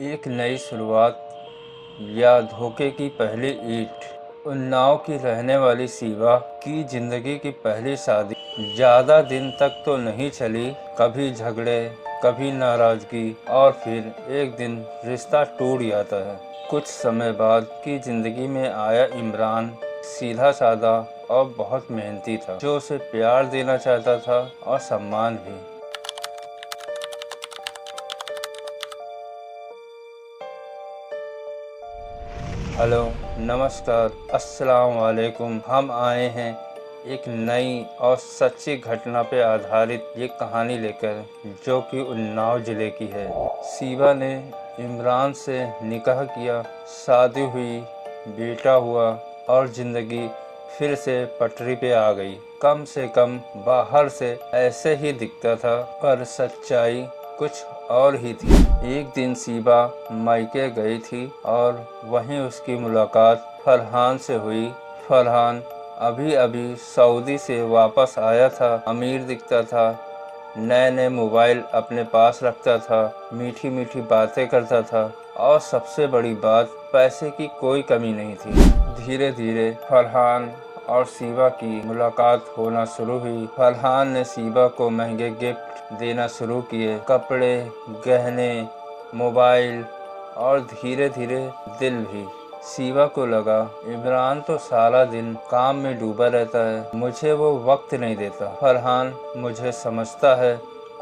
एक नई शुरुआत या धोखे की पहली ईंट। उन्नाव की रहने वाली शिवा की जिंदगी की पहली शादी ज्यादा दिन तक तो नहीं चली। कभी झगड़े, कभी नाराजगी और फिर एक दिन रिश्ता टूट जाता है। कुछ समय बाद की जिंदगी में आया इमरान सीधा साधा और बहुत मेहनती था, जो उसे प्यार देना चाहता था और सम्मान भी। हेलो, नमस्कार, अस्सलाम वालेकुम। हम आए हैं एक नई और सच्ची घटना पे आधारित ये कहानी लेकर, जो कि उन्नाव ज़िले की है। शिवा ने इमरान से निकाह किया, शादी हुई, बेटा हुआ और ज़िंदगी फिर से पटरी पे आ गई। कम से कम बाहर से ऐसे ही दिखता था, पर सच्चाई कुछ और ही थी। एक दिन शिवा मायके गई थी और वहीं उसकी मुलाकात फरहान से हुई। फरहान अभी अभी सऊदी से वापस आया था। अमीर दिखता था, नए नए मोबाइल अपने पास रखता था, मीठी मीठी बातें करता था और सबसे बड़ी बात, पैसे की कोई कमी नहीं थी। धीरे धीरे फरहान और शिवा की मुलाकात होना शुरू हुई। फरहान ने शिवा को महंगे गिफ्ट देना शुरू किए, कपड़े, गहने, मोबाइल और धीरे धीरे दिल भी। शिवा को लगा, इमरान तो सारा दिन काम में डूबा रहता है, मुझे वो वक्त नहीं देता। फरहान मुझे समझता है।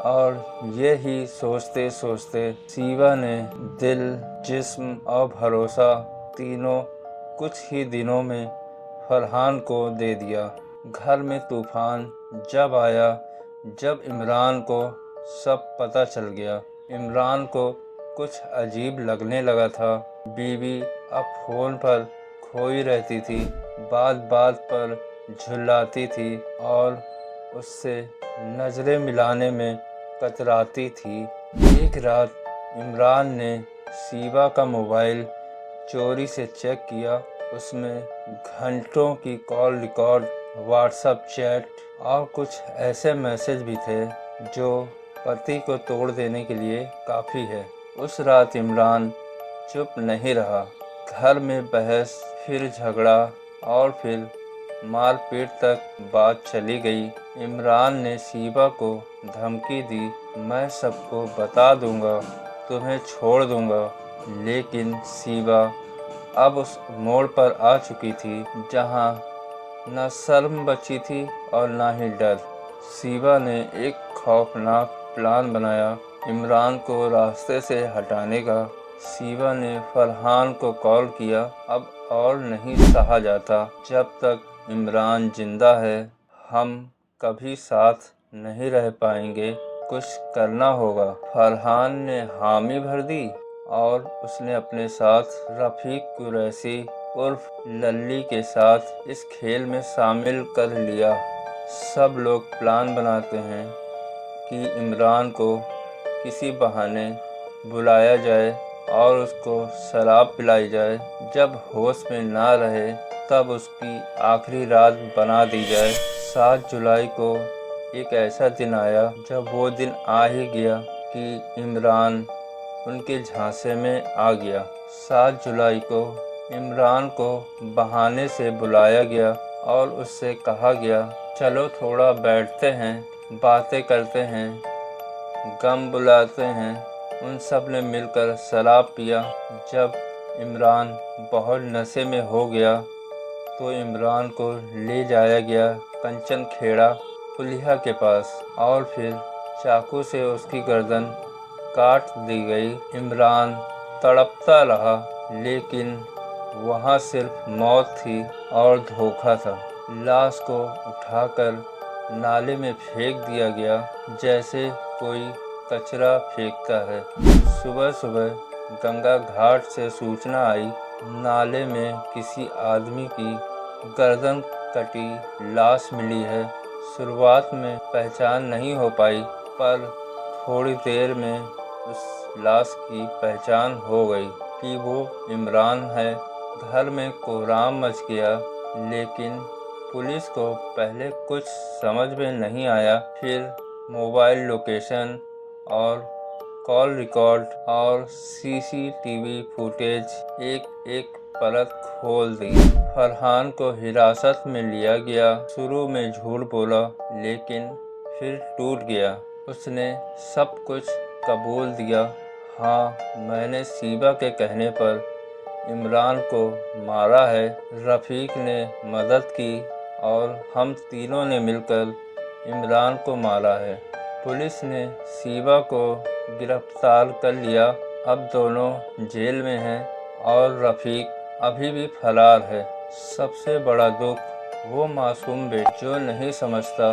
और यही सोचते सोचते शिवा ने दिल, जिस्म और भरोसा तीनों कुछ ही दिनों में फरहान को दे दिया। घर में तूफान जब आया, जब इमरान को सब पता चल गया। इमरान को कुछ अजीब लगने लगा था। बीवी अब फोन पर खोई रहती थी, बात बात पर झुल्लाती थी और उससे नज़रें मिलाने में कतराती थी। एक रात इमरान ने शिवा का मोबाइल चोरी से चेक किया। उसमें घंटों की कॉल रिकॉर्ड, व्हाट्सएप चैट और कुछ ऐसे मैसेज भी थे जो पति को तोड़ देने के लिए काफ़ी है। उस रात इमरान चुप नहीं रहा। घर में बहस, फिर झगड़ा और फिर मारपीट तक बात चली गई। इमरान ने शिवा को धमकी दी, मैं सबको बता दूंगा, तुम्हें छोड़ दूंगा। लेकिन शिवा अब उस मोड़ पर आ चुकी थी जहां न शर्म बची थी और न ही डर। शिवा ने एक खौफनाक प्लान बनाया, इमरान को रास्ते से हटाने का। शिवा ने फरहान को कॉल किया, अब और नहीं सहा जाता। जब तक इमरान जिंदा है, हम कभी साथ नहीं रह पाएंगे, कुछ करना होगा। फरहान ने हामी भर दी और उसने अपने साथ रफ़ीक कुरैशी उर्फ लल्ली के साथ इस खेल में शामिल कर लिया। सब लोग प्लान बनाते हैं कि इमरान को किसी बहाने बुलाया जाए और उसको शराब पिलाई जाए। जब होश में ना रहे तब उसकी आखिरी रात बना दी जाए। 7 जुलाई को एक ऐसा दिन आया जब वो दिन आ ही गया कि इमरान उनके झांसे में आ गया। 7 जुलाई को इमरान को बहाने से बुलाया गया और उससे कहा गया, चलो थोड़ा बैठते हैं, बातें करते हैं, गम बुलाते हैं। उन सब ने मिलकर शराब पिया। जब इमरान बहुत नशे में हो गया तो इमरान को ले जाया गया कंचन खेड़ा पुलिया के पास और फिर चाकू से उसकी गर्दन काट दी गई। इमरान तड़पता रहा, लेकिन वहाँ सिर्फ मौत थी और धोखा था। लाश को उठाकर नाले में फेंक दिया गया, जैसे कोई कचरा फेंकता है। सुबह सुबह गंगा घाट से सूचना आई, नाले में किसी आदमी की गर्दन कटी लाश मिली है। शुरुआत में पहचान नहीं हो पाई, पर थोड़ी देर में उस लाश की पहचान हो गई कि वो इमरान है। घर में कोहराम मच गया, लेकिन पुलिस को पहले कुछ समझ में नहीं आया। फिर मोबाइल लोकेशन और कॉल रिकॉर्ड और सीसीटीवी फुटेज एक एक परत खोल दी। फरहान को हिरासत में लिया गया। शुरू में झूठ बोला, लेकिन फिर टूट गया। उसने सब कुछ कबूल दिया। हाँ, मैंने शिवा के कहने पर इमरान को मारा है। रफ़ीक ने मदद की और हम तीनों ने मिलकर इमरान को मारा है। पुलिस ने शिवा को गिरफ्तार कर लिया। अब दोनों जेल में हैं और रफ़ीक अभी भी फरार है। सबसे बड़ा दुख वो मासूम बेटा जो नहीं समझता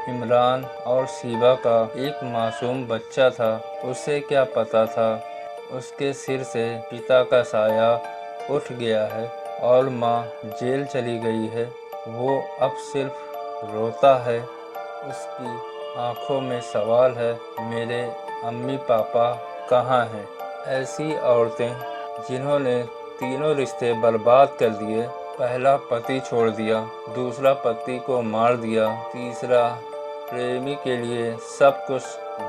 इमरान और शिवा का एक मासूम बच्चा था। उसे क्या पता था उसके सिर से पिता का साया उठ गया है और माँ जेल चली गई है। वो अब सिर्फ रोता है। उसकी आंखों में सवाल है, मेरे अम्मी पापा कहाँ हैं? ऐसी औरतें जिन्होंने तीनों रिश्ते बर्बाद कर दिए। पहला पति छोड़ दिया, दूसरा पति को मार दिया, तीसरा प्रेमी के लिए सब कुछ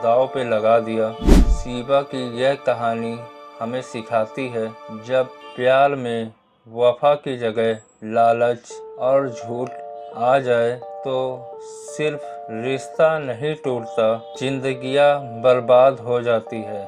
दांव पे लगा दिया। शिवा की यह कहानी हमें सिखाती है, जब प्यार में वफा की जगह लालच और झूठ आ जाए तो सिर्फ रिश्ता नहीं टूटता, जिंदगियां बर्बाद हो जाती है।